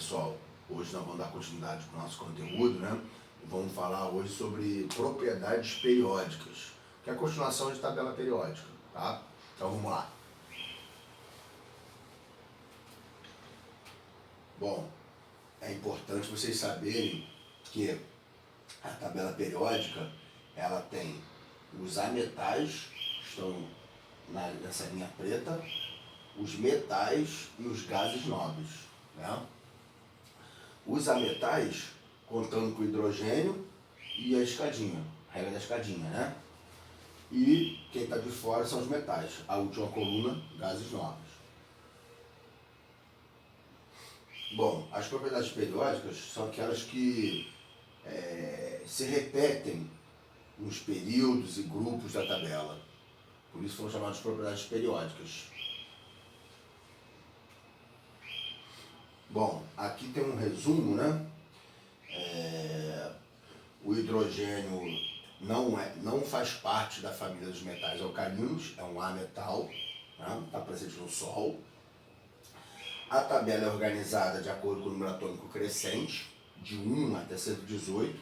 pessoal, hoje nós vamos dar continuidade para o nosso conteúdo, né? Vamos falar hoje sobre propriedades periódicas, que é a continuação de tabela periódica, tá? Então vamos lá. Bom, é importante vocês saberem que a tabela periódica, ela tem os ametais, estão nessa linha preta, os metais e os gases nobres, né? Os ametais, contando com o hidrogênio e a escadinha, a regra da escadinha, né? E quem está de fora são os metais, a última coluna, gases nobres. Bom, as propriedades periódicas são aquelas que se repetem nos períodos e grupos da tabela. Por isso foram chamadas de propriedades periódicas. Bom, aqui tem um resumo, né? O hidrogênio não faz parte da família dos metais alcalinos, é um ametal, né? Está presente no Sol. A tabela é organizada de acordo com o número atômico crescente, de 1 até 118.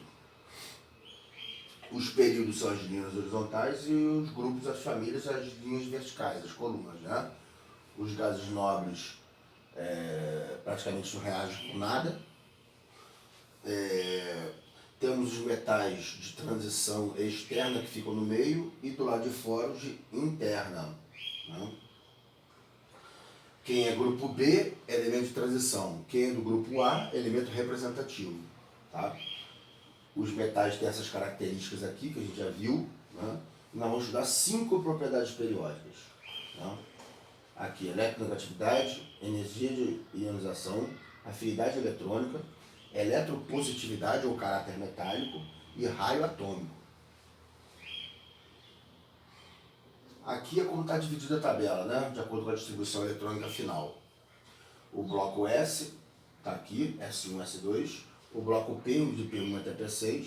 Os períodos são as linhas horizontais e os grupos, as famílias, as linhas verticais, as colunas, né? Os gases nobres praticamente não reagem com nada. Temos os metais de transição externa que ficam no meio e do lado de fora os de interna, né? Quem é grupo B é elemento de transição, quem é do grupo A é elemento representativo, tá? Os metais têm essas características aqui que a gente já viu, né? E nós vamos estudar 5 propriedades periódicas, né? Aqui, eletronegatividade, energia de ionização, afinidade eletrônica, eletropositividade ou caráter metálico e raio atômico. Aqui é como está dividida a tabela, né? De acordo com a distribuição eletrônica final. O bloco S está aqui, S1, S2. O bloco P indo de P1 até P6.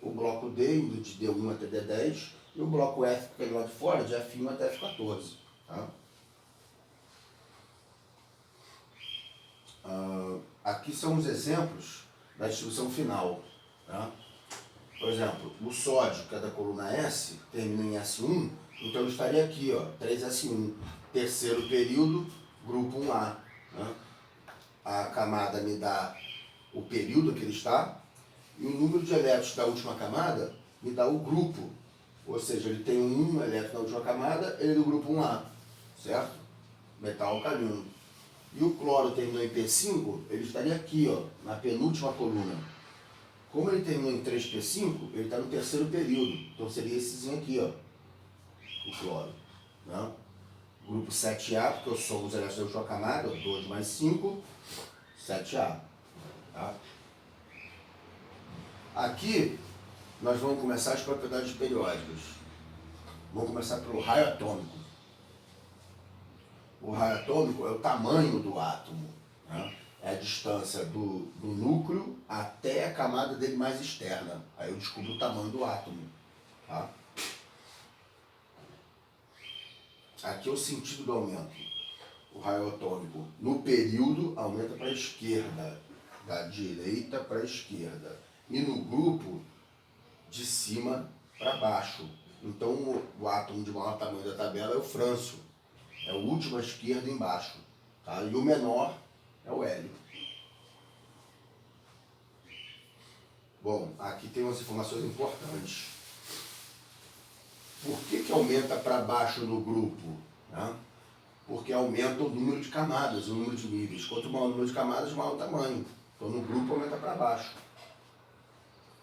O bloco D indo de D1 até D10. E o bloco F, que é do lado de fora, de F1 até F14. Tá? Aqui são os exemplos da distribuição final. Tá? Por exemplo, o sódio, que é da coluna S, termina em S1, então ele estaria aqui, ó, 3S1, terceiro período, grupo 1A. Né? A camada me dá o período que ele está, e o número de elétrons da última camada me dá o grupo. Ou seja, ele tem um elétron na última camada, ele é do grupo 1A, certo? Metal alcalino. E o cloro terminou em P5, ele estaria aqui, ó, na penúltima coluna. Como ele terminou em 3P5, ele está no terceiro período. Então seria essezinho aqui, ó, o cloro. Né? Grupo 7A, porque eu sou os elétrons da última camada, 2 mais 5, 7A. Tá? Aqui, nós vamos começar as propriedades periódicas. Vamos começar pelo raio atômico. O raio atômico é o tamanho do átomo, né? É a distância do núcleo até a camada dele mais externa. Aí eu descubro o tamanho do átomo. Tá? Aqui é o sentido do aumento. O raio atômico, no período, aumenta para a esquerda, da direita para a esquerda. E no grupo, de cima para baixo. Então o átomo de maior tamanho da tabela é o frâncio. É o último à esquerda embaixo. Tá? E o menor é o hélio. Bom, aqui tem umas informações importantes. Por que aumenta para baixo no grupo? Né? Porque aumenta o número de camadas, o número de níveis. Quanto maior o número de camadas, maior o tamanho. Então no grupo aumenta para baixo.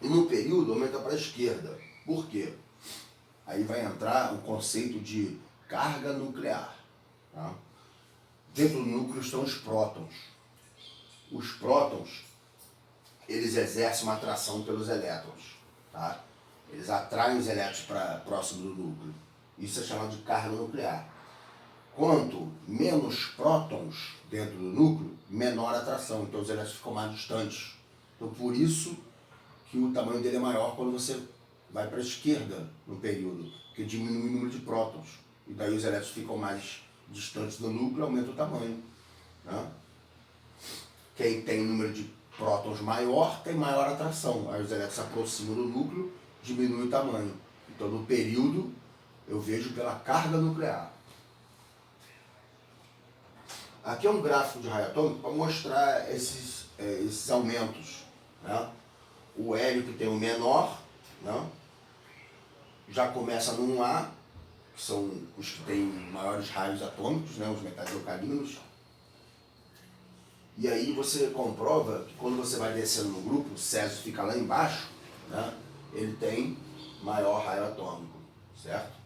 E no período aumenta para a esquerda. Por quê? Aí vai entrar o conceito de carga nuclear. Tá? Dentro do núcleo estão os prótons. Os prótons, eles exercem uma atração pelos elétrons. Tá? Eles atraem os elétrons para próximo do núcleo. Isso é chamado de carga nuclear. Quanto menos prótons dentro do núcleo, menor a atração. Então os elétrons ficam mais distantes. Então por isso que o tamanho dele é maior quando você vai para a esquerda no período, porque diminui o número de prótons. E daí os elétrons ficam mais distantes do núcleo, aumenta o tamanho. Né? quem tem número de prótons maior tem maior atração. Aí os elétrons se aproximam do núcleo, diminui o tamanho. Então, no período, eu vejo pela carga nuclear. Aqui é um gráfico de raio atômico para mostrar esses aumentos, né? O hélio, que tem o menor, né, já começa no 1A, que são os que têm maiores raios atômicos, né, os metais alcalinos. E aí você comprova que quando você vai descendo no grupo, o Césio fica lá embaixo, né, ele tem maior raio atômico, certo?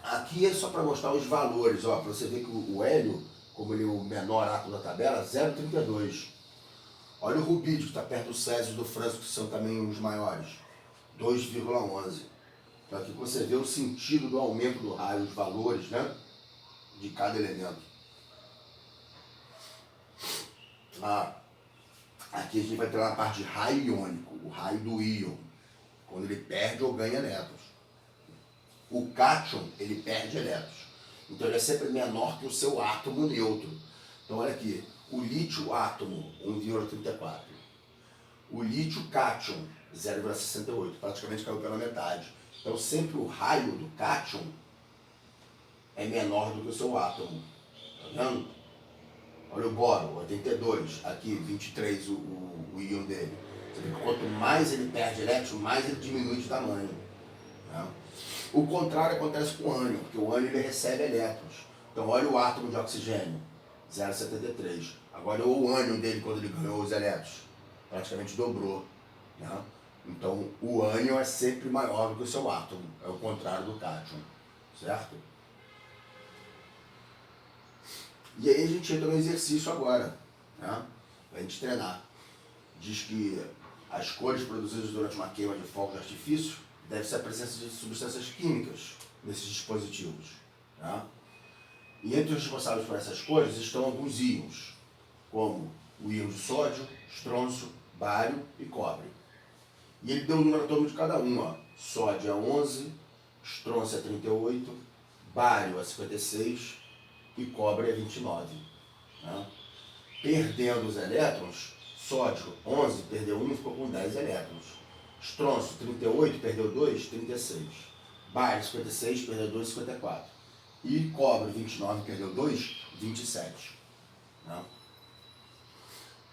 Aqui é só para mostrar os valores, ó, para você ver que o hélio, como ele é o menor átomo da tabela, 0,32. Olha o rubídio, que está perto do Césio e do Frâncio, que são também os maiores, 2,11. Então aqui você vê o sentido do aumento do raio, os valores, né, de cada elemento. Aqui a gente vai ter uma parte de raio iônico, o raio do íon, quando ele perde ou ganha elétrons. O cátion, ele perde elétrons. Então ele é sempre menor que o seu átomo neutro. Então olha aqui, o lítio átomo, 1,34. O lítio cátion, 0,68. Praticamente caiu pela metade. Então sempre o raio do cátion é menor do que o seu átomo. Tá vendo? Olha o boro, 82. Aqui, 23 o íon dele. Você vê que quanto mais ele perde elétrons, mais ele diminui de tamanho. Tá? O contrário acontece com o ânion, porque o ânion ele recebe elétrons. Então olha o átomo de oxigênio, 0,73. Agora o ânion dele quando ele ganhou os elétrons, praticamente dobrou. Né? Então o ânion é sempre maior do que o seu átomo, é o contrário do cátion, certo? E aí a gente entra no exercício agora, né? Pra gente treinar. Diz que as cores produzidas durante uma queima de fogo de artifício deve ser a presença de substâncias químicas nesses dispositivos. Tá? E entre os responsáveis por essas cores estão alguns íons, como o íon de sódio, estrôncio, bário e cobre. E ele deu o número atômico de cada um. Ó. Sódio é 11, estrôncio é 38, bário é 56 e cobre é 29. Tá? Perdendo os elétrons, sódio 11 perdeu 1 e ficou com 10 elétrons. Estrôncio, 38, perdeu 2, 36. Bário, 56, perdeu 2, 54. E cobre, 29, perdeu 2, 27. Né?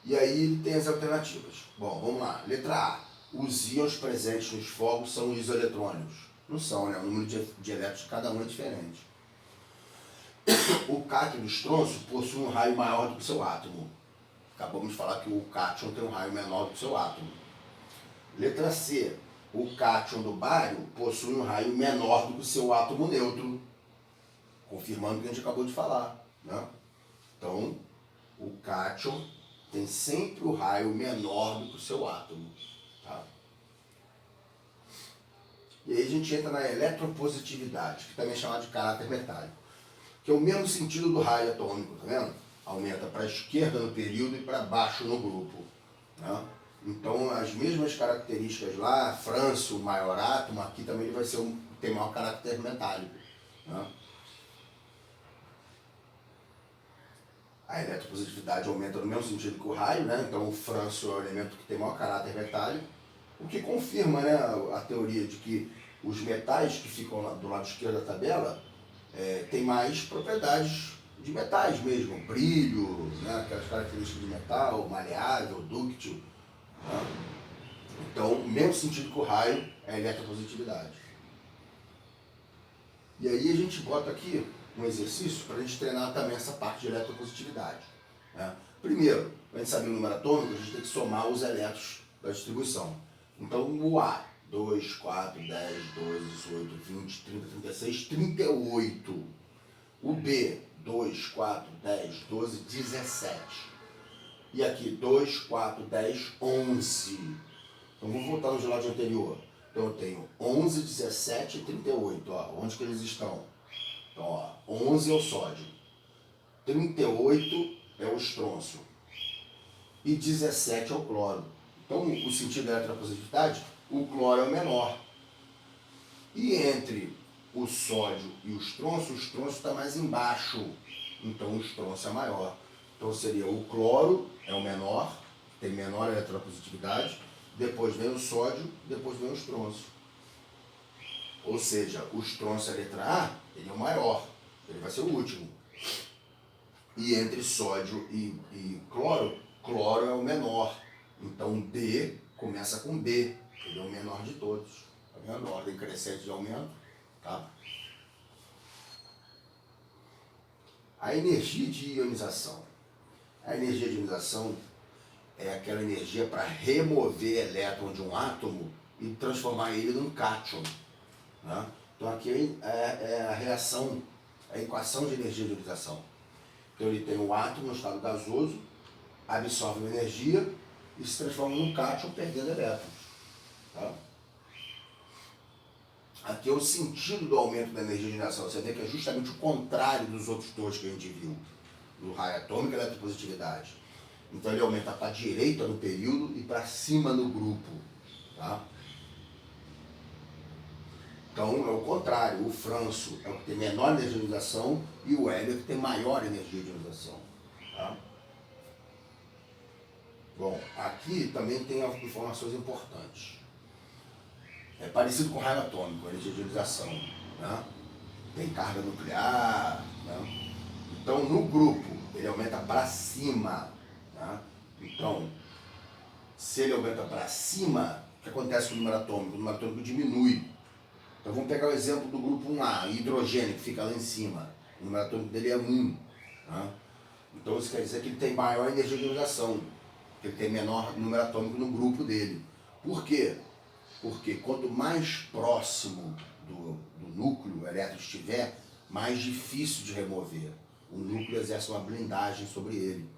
E aí ele tem as alternativas. Bom, vamos lá. Letra A. Os íons presentes nos fogos são isoeletrônicos. Não são, né? O número de elétrons de cada um é diferente. O cátion do estrôncio possui um raio maior do que o seu átomo. Acabamos de falar que o cátion tem um raio menor do que o seu átomo. Letra C. O cátion do bário possui um raio menor do que o seu átomo neutro, confirmando o que a gente acabou de falar. Né? Então, o cátion tem sempre o raio menor do que o seu átomo. Tá? E aí a gente entra na eletropositividade, que também é chamada de caráter metálico, que é o mesmo sentido do raio atômico, tá vendo? Aumenta para a esquerda no período e para baixo no grupo. Né? Então, as mesmas características lá, Frâncio, maior átomo, aqui também ele vai ser tem maior caráter metálico. Né? A eletropositividade aumenta no mesmo sentido que o raio, né? Então o Frâncio é o elemento que tem maior caráter metálico, o que confirma, né, a teoria de que os metais que ficam do lado esquerdo da tabela têm mais propriedades de metais mesmo, brilho, né, aquelas características de metal, maleável, dúctil. Então, o mesmo sentido que o raio é a eletropositividade. E aí a gente bota aqui um exercício para a gente treinar também essa parte de eletropositividade. Né? Primeiro, para a gente saber o número atômico, a gente tem que somar os elétrons da distribuição. Então, o A, 2, 4, 10, 12, 18, 20, 30, 36, 38. O B, 2, 4, 10, 12, 17. E aqui, 2, 4, 10, 11. Então, vou voltar no slide anterior. Então, eu tenho 11, 17 e 38. Ó, onde que eles estão? Então, ó, 11 é o sódio. 38 é o estrôncio. E 17 é o cloro. Então, o sentido da eletropositividade, o cloro é o menor. E entre o sódio e o estrôncio está mais embaixo. Então, o estrôncio é maior. Então seria o cloro, é o menor, tem menor eletropositividade, depois vem o sódio, depois vem o estrôncio. Ou seja, o estrôncio, a letra A, ele é o maior, ele vai ser o último. E entre sódio e cloro, cloro é o menor. Então D começa com B, ele é o menor de todos. Tá vendo? A ordem crescente de aumento. Tá? A energia de ionização. A energia de ionização é aquela energia para remover elétron de um átomo e transformar ele num cátion. Né? Então aqui é a reação, a equação de energia de ionização. Então ele tem o átomo no estado gasoso, absorve uma energia e se transforma num cátion perdendo elétrons. Tá? Aqui é o sentido do aumento da energia de ionização. Você vê que é justamente o contrário dos outros dois que a gente viu. Do raio atômico e eletropositividade. Então ele aumenta para a direita no período e para cima no grupo. Tá? Então é o contrário, o Franço é o que tem menor energia de ionização e o hélio é o que tem maior energia de ionização. Tá? Bom, aqui também tem informações importantes. É parecido com o raio atômico, a energia de ionização. Né? Tem carga nuclear. Né? Então no grupo ele aumenta para cima. Tá? Então, se ele aumenta para cima, o que acontece com o número atômico? O número atômico diminui. Então vamos pegar o exemplo do grupo 1A, hidrogênio, que fica lá em cima. O número atômico dele é 1. Tá? Então isso quer dizer que ele tem maior energia de ionização, que ele tem menor número atômico no grupo dele. Por quê? Porque quanto mais próximo do núcleo o elétron estiver, mais difícil de remover. O núcleo exerce uma blindagem sobre ele.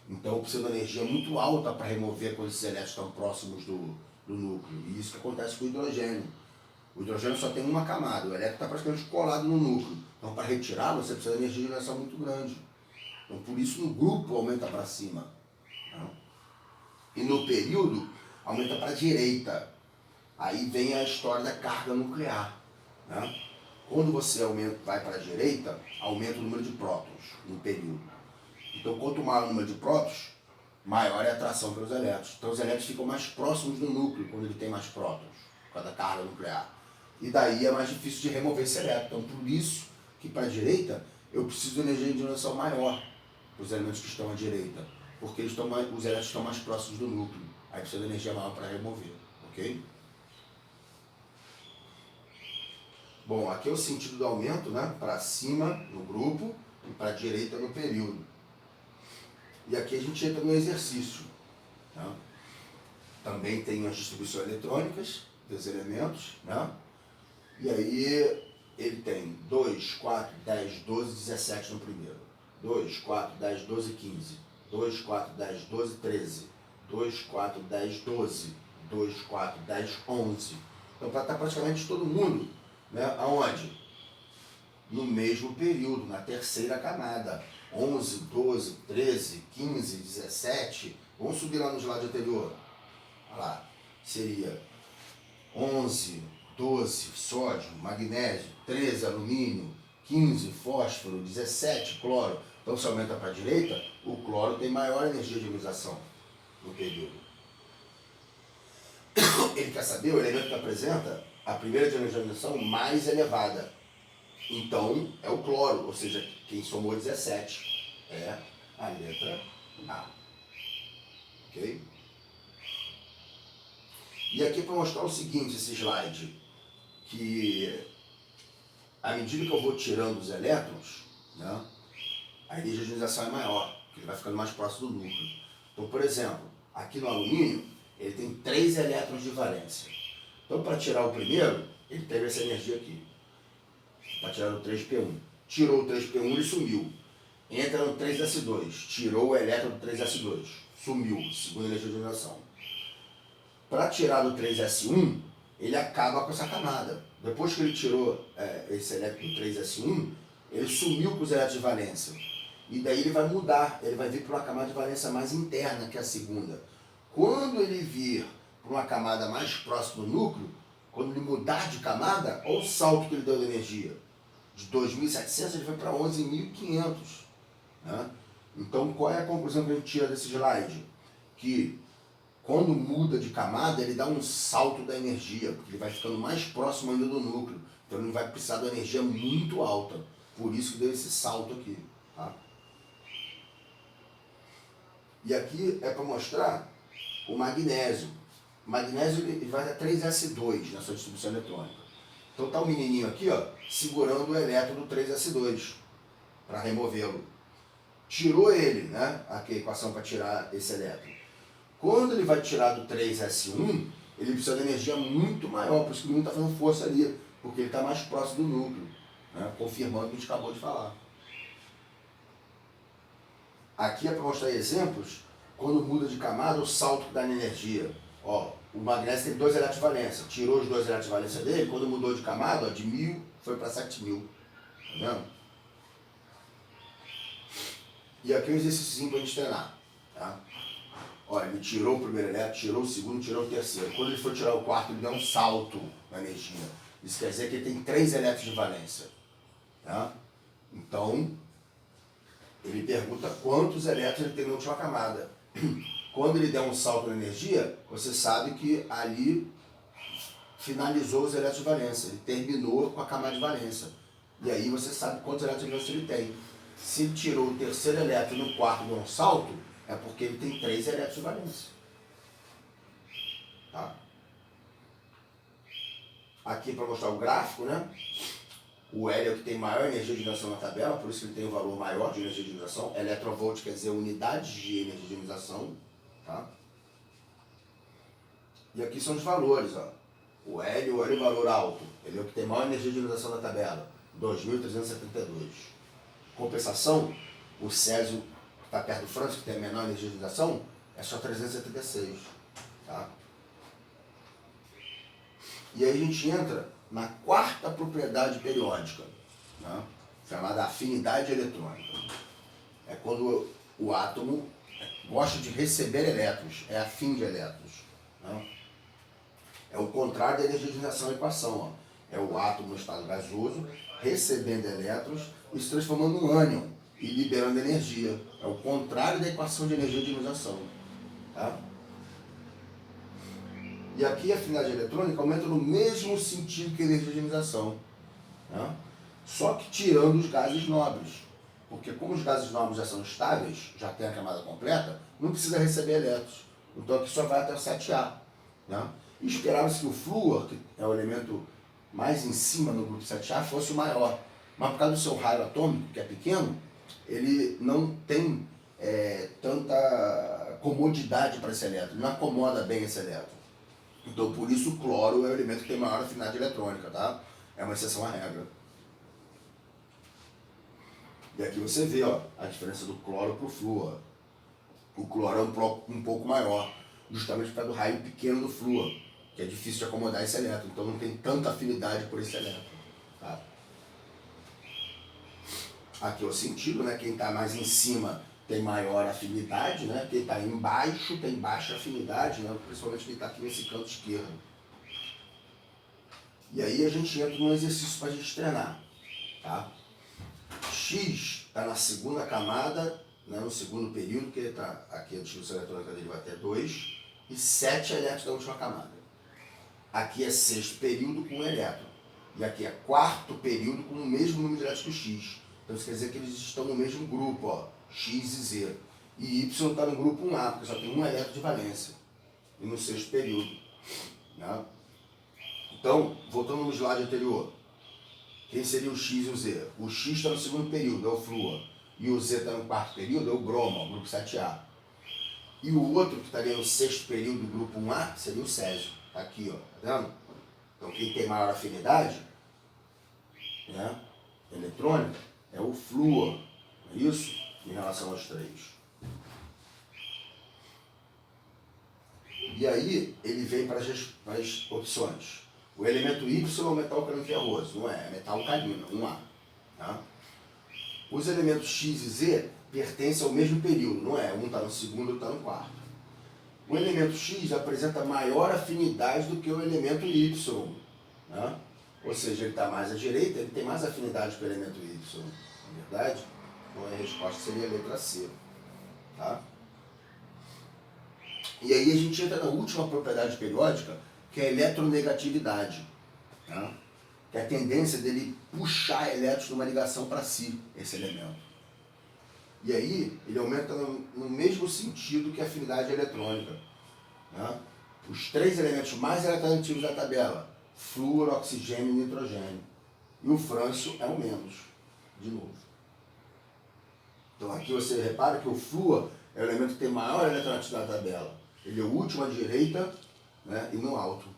Então precisa de uma energia muito alta para remover quando esses elétrons estão próximos do núcleo. E isso que acontece com o hidrogênio. O hidrogênio só tem uma camada, o elétron está praticamente colado no núcleo. Então para retirá-lo você precisa de energia de ionização muito grande. Então por isso no grupo aumenta para cima. Tá? E no período aumenta para a direita. Aí vem a história da carga nuclear. Né? Quando você vai para a direita, aumenta o número de prótons no período. Então, quanto maior o número de prótons, maior é a atração pelos elétrons. Então, os elétrons ficam mais próximos do núcleo quando ele tem mais prótons, por causa da carga nuclear. E daí é mais difícil de remover esse elétron. Então, por isso que para a direita, eu preciso de energia de ionização maior para os elementos que estão à direita. Porque os elétrons estão mais próximos do núcleo. Aí precisa de energia maior para remover. Ok? Bom, aqui é o sentido do aumento, né? Para cima no grupo e para a direita no período. E aqui a gente entra no exercício. Né? Também tem as distribuições eletrônicas dos elementos. Né? E aí ele tem 2, 4, 10, 12, 17 no primeiro. 2, 4, 10, 12, 15. 2, 4, 10, 12, 13. 2, 4, 10, 12. 2, 4, 10, 11. Então está praticamente todo mundo, né? Aonde? No mesmo período, na terceira camada. 11, 12, 13, 15, 17. Vamos subir lá no slide anterior. Olha lá. Seria 11, 12, sódio, magnésio, 13, alumínio, 15, fósforo, 17, cloro. Então, se aumenta para a direita, o cloro tem maior energia de ionização no período. Ele quer saber o elemento que apresenta a primeira ionização mais elevada. Então, é o cloro, ou seja, quem somou 17 é a letra A. Ok? E aqui para mostrar o seguinte, esse slide, que à medida que eu vou tirando os elétrons, né, a energia de ionização é maior, porque ele vai ficando mais próximo do núcleo. Então, por exemplo, aqui no alumínio, ele tem 3 elétrons de valência. Então, para tirar o primeiro, ele teve essa energia aqui. Para tirar o 3P1. Tirou o 3P1, ele sumiu. Entra no 3S2. Tirou o elétron do 3S2. Sumiu, segunda energia de ionização. Para tirar do 3S1, ele acaba com essa camada. Depois que ele tirou esse elétron do 3S1, ele sumiu com os elétrons de valência. E daí ele vai mudar, ele vai vir para uma camada de valência mais interna, que é a segunda. Quando ele vir para uma camada mais próxima do núcleo, quando ele mudar de camada, olha o salto que ele deu de energia. De 2.700 ele foi para 11.500. Né? Então, qual é a conclusão que a gente tira desse slide? Que quando muda de camada, ele dá um salto da energia, porque ele vai ficando mais próximo ainda do núcleo. Então ele vai precisar de uma energia muito alta. Por isso que deu esse salto aqui. Tá? E aqui é para mostrar o magnésio. O magnésio ele vai a 3s2 na sua distribuição eletrônica. Então está o menininho aqui, ó, segurando o elétron do 3s2 para removê-lo. Tirou ele, né? Aqui a equação para tirar esse elétron. Quando ele vai tirar do 3s1, ele precisa de energia muito maior, por isso que o menino está fazendo força ali, porque ele está mais próximo do núcleo, né? Confirmando o que a gente acabou de falar. Aqui é para mostrar exemplos, quando muda de camada, o salto que dá na energia. Ó, o magnésio tem 2 elétrons de valência, tirou os 2 elétrons de valência dele, quando mudou de camada, ó, de 1000 foi para 7000. Tá vendo? E aqui é um exercício para a gente treinar. Tá? Olha, ele tirou o primeiro elétron, tirou o segundo, tirou o terceiro. Quando ele for tirar o quarto, ele dá um salto na energia. Isso quer dizer que ele tem 3 elétrons de valência. Tá? Então, ele pergunta quantos elétrons ele tem na última camada. Quando ele der um salto na energia, você sabe que ali finalizou os elétrons de valência. Ele terminou com a camada de valência. E aí você sabe quantos elétrons de valência ele tem. Se ele tirou o terceiro elétron no quarto e deu um salto, é porque ele tem 3 elétrons de valência. Tá? Aqui para mostrar o gráfico, né? O L é o que tem maior energia de ionização na tabela, por isso que ele tem um valor maior de energia de ionização. Eletrovolt quer dizer unidade de energia de ionização. Tá? E aqui são os valores. Ó. O L é o valor alto. Ele é o que tem maior energia de ionização na tabela. 2.372. Compensação, o Césio, que está perto do França, que tem a menor energia de ionização, é só 376. Tá? E aí a gente entra na quarta propriedade periódica, né? Chamada afinidade eletrônica. É quando o átomo gosta de receber elétrons, é afim de elétrons. Né? É o contrário da energia de ionização da equação. Ó. É o átomo no estado gasoso recebendo elétrons e se transformando em ânion e liberando energia. É o contrário da equação de energia de ionização. Tá? E aqui a afinidade eletrônica aumenta no mesmo sentido que a energia de ionização. Né? Só que tirando os gases nobres. Porque como os gases nobres já são estáveis, já tem a camada completa, não precisa receber elétrons. Então aqui só vai até o 7A. Né? E esperava-se que o flúor, que é o elemento mais em cima no grupo 7A, fosse o maior. Mas por causa do seu raio atômico, que é pequeno, ele não tem tanta comodidade para esse elétron, não acomoda bem esse elétron. Então, por isso, o cloro é o elemento que tem maior afinidade eletrônica, tá? É uma exceção à regra. E aqui você vê, ó, a diferença do cloro para o flúor. O cloro é um pouco maior, justamente por causa do raio pequeno do flúor, que é difícil de acomodar esse elétron, então não tem tanta afinidade por esse elétron, tá? Aqui é o sentido, né? Quem está mais em cima tem maior afinidade, né? Quem está embaixo tem baixa afinidade, né? Principalmente quem está aqui nesse canto esquerdo. E aí a gente entra num exercício para a gente treinar. Tá? X está na segunda camada, né? No segundo período, que tá, aqui a distribuição eletrônica dele vai até 2, e 7 elétrons da última camada. Aqui é sexto período com 1 elétron. E aqui é quarto período com o mesmo número de elétrons que o X. Então isso quer dizer que eles estão no mesmo grupo, ó, X e Z. E Y está no grupo 1A, porque só tem 1 elétron de valência. E no sexto período. Né? Então, voltando no slide anterior. Quem seria o X e o Z? O X está no segundo período, é o flúor. E o Z está no quarto período, é o bromo, o grupo 7A. E o outro, que estaria no sexto período do grupo 1A, seria o césio. Está aqui, ó, tá vendo? Então, quem tem maior afinidade, né, eletrônica, é o flúor, não é isso? Em relação aos três. E aí, ele vem para as opções. O elemento Y é o metal alcalino ferroso, não é? É metal alcalino, 1A. Tá? Os elementos X e Z pertencem ao mesmo período, não é? Um está no segundo, outro está no quarto. O elemento X apresenta maior afinidade do que o elemento Y. Né? Ou seja, ele está mais à direita, ele tem mais afinidade com o elemento Y. Não é verdade? Então a resposta seria a letra C. Tá? E aí a gente entra na última propriedade periódica, que é a eletronegatividade. Tá? Que é a tendência dele puxar elétrons numa ligação para si, esse elemento. E aí ele aumenta no mesmo sentido que a afinidade eletrônica. Tá? Os 3 elementos mais eletronegativos da tabela, flúor, oxigênio e nitrogênio. E o frâncio é o menos, de novo. Então aqui você repara que o flúor é o elemento que tem maior eletronegatividade da tabela. Ele é o último à direita, né, e no alto.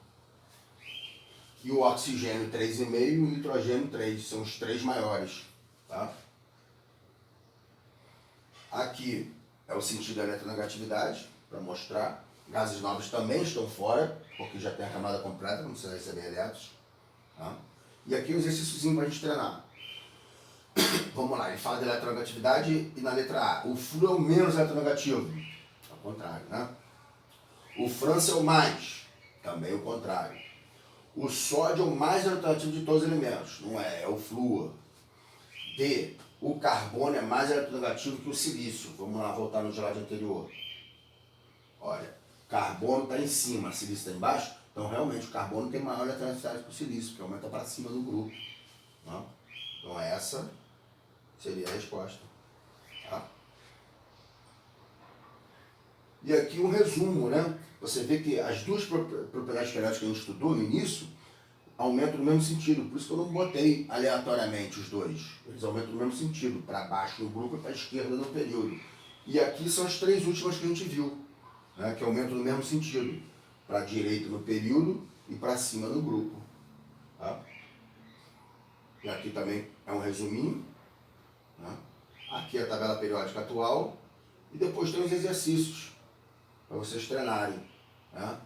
E o oxigênio 3,5 e o nitrogênio 3, são os 3 maiores. Tá? Aqui é o sentido da eletronegatividade, para mostrar. Gases nobres também estão fora, porque já tem a camada completa, não precisa receber elétrons. Tá? E aqui um exercíciozinho para a gente treinar. Vamos lá, ele fala de eletronegatividade e na letra A. O flúor é o menos eletronegativo. Ao contrário, né? O frâncio é o mais. Também o contrário. O sódio é o mais eletronegativo de todos os elementos. Não é, é o flúor. D. O carbono é mais eletronegativo que o silício. Vamos lá, voltar no slide anterior. Olha, carbono está em cima, silício está embaixo. Então, realmente, o carbono tem maior eletronegatividade que o silício, porque aumenta para cima do grupo. Não? Então, essa seria a resposta. Tá? E aqui um resumo, né? Você vê que as duas propriedades periódicas que a gente estudou no início aumentam no mesmo sentido. Por isso que eu não botei aleatoriamente os dois. Eles aumentam no mesmo sentido, para baixo no grupo e para a esquerda no período. E aqui são as 3 últimas que a gente viu, né? Que aumentam no mesmo sentido. Para a direita no período e para cima no grupo. Tá? E aqui também é um resuminho. Né? Aqui é a tabela periódica atual. E depois tem os exercícios para vocês treinarem. Né?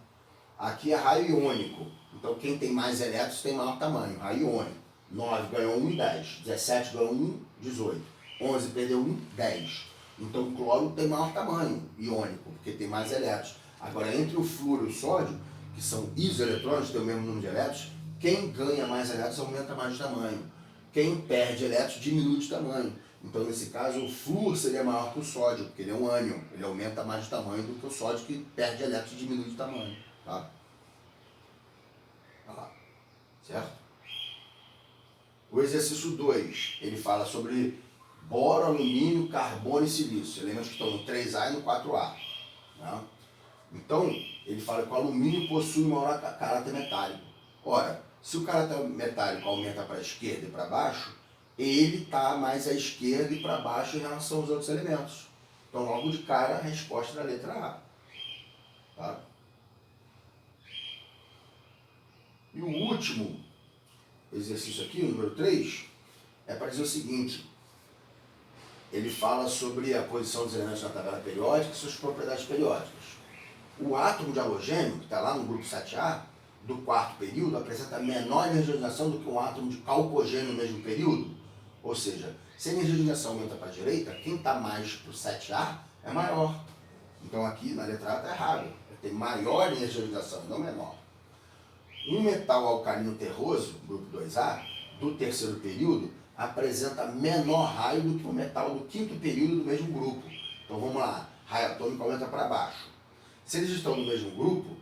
Aqui é raio iônico. Então quem tem mais elétrons tem maior tamanho. Raio iônico. 9 ganhou 1 e 10. 17 ganhou 1, 18. 11 perdeu 1, 10. Então o cloro tem maior tamanho iônico, porque tem mais elétrons. Agora entre o flúor e o sódio, que são isoeletrônicos, tem o mesmo número de elétrons, quem ganha mais elétrons aumenta mais de tamanho. Quem perde elétrons diminui de tamanho. Então, nesse caso, o flúor seria maior que o sódio, porque ele é um ânion. Ele aumenta mais de tamanho do que o sódio, que perde elétrons e diminui de tamanho. Tá? Olha lá. Certo? O exercício 2, ele fala sobre boro, alumínio, carbono e silício. Elementos que estão no 3A e no 4A. Tá? Então, ele fala que o alumínio possui maior caráter metálico. Ora, se o caráter metálico aumenta para a esquerda e para baixo, ele está mais à esquerda e para baixo em relação aos outros elementos. Então, logo de cara, a resposta é a letra A. Tá? E o último exercício aqui, o número 3, é para dizer o seguinte. Ele fala sobre a posição dos elementos na tabela periódica e suas propriedades periódicas. O átomo de halogênio, que está lá no grupo 7A, do 4º período, apresenta menor energia de ligação do que um átomo de calcogênio no mesmo período. Ou seja, se a energia de ligação aumenta para a direita, quem está mais para o 7A é maior. Então aqui na letra A está errado. Tem maior energia de ligação, não menor. Um metal alcalino terroso, grupo 2A, do 3º período, apresenta menor raio do que o metal do 5º período do mesmo grupo. Então vamos lá, raio atômico aumenta para baixo. Se eles estão no mesmo grupo,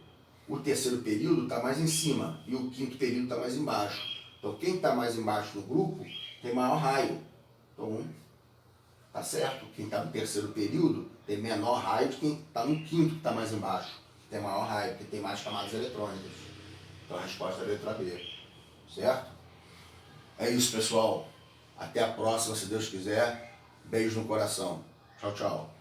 o 3º período está mais em cima e o 5º período está mais embaixo. Então quem está mais embaixo no grupo tem maior raio. Então, tá certo. Quem está no 3º período tem menor raio de quem está no 5º, que está mais embaixo. Tem maior raio, porque tem mais camadas eletrônicas. Então a resposta é a letra B. Certo? É isso, pessoal. Até a próxima, se Deus quiser. Beijo no coração. Tchau, tchau.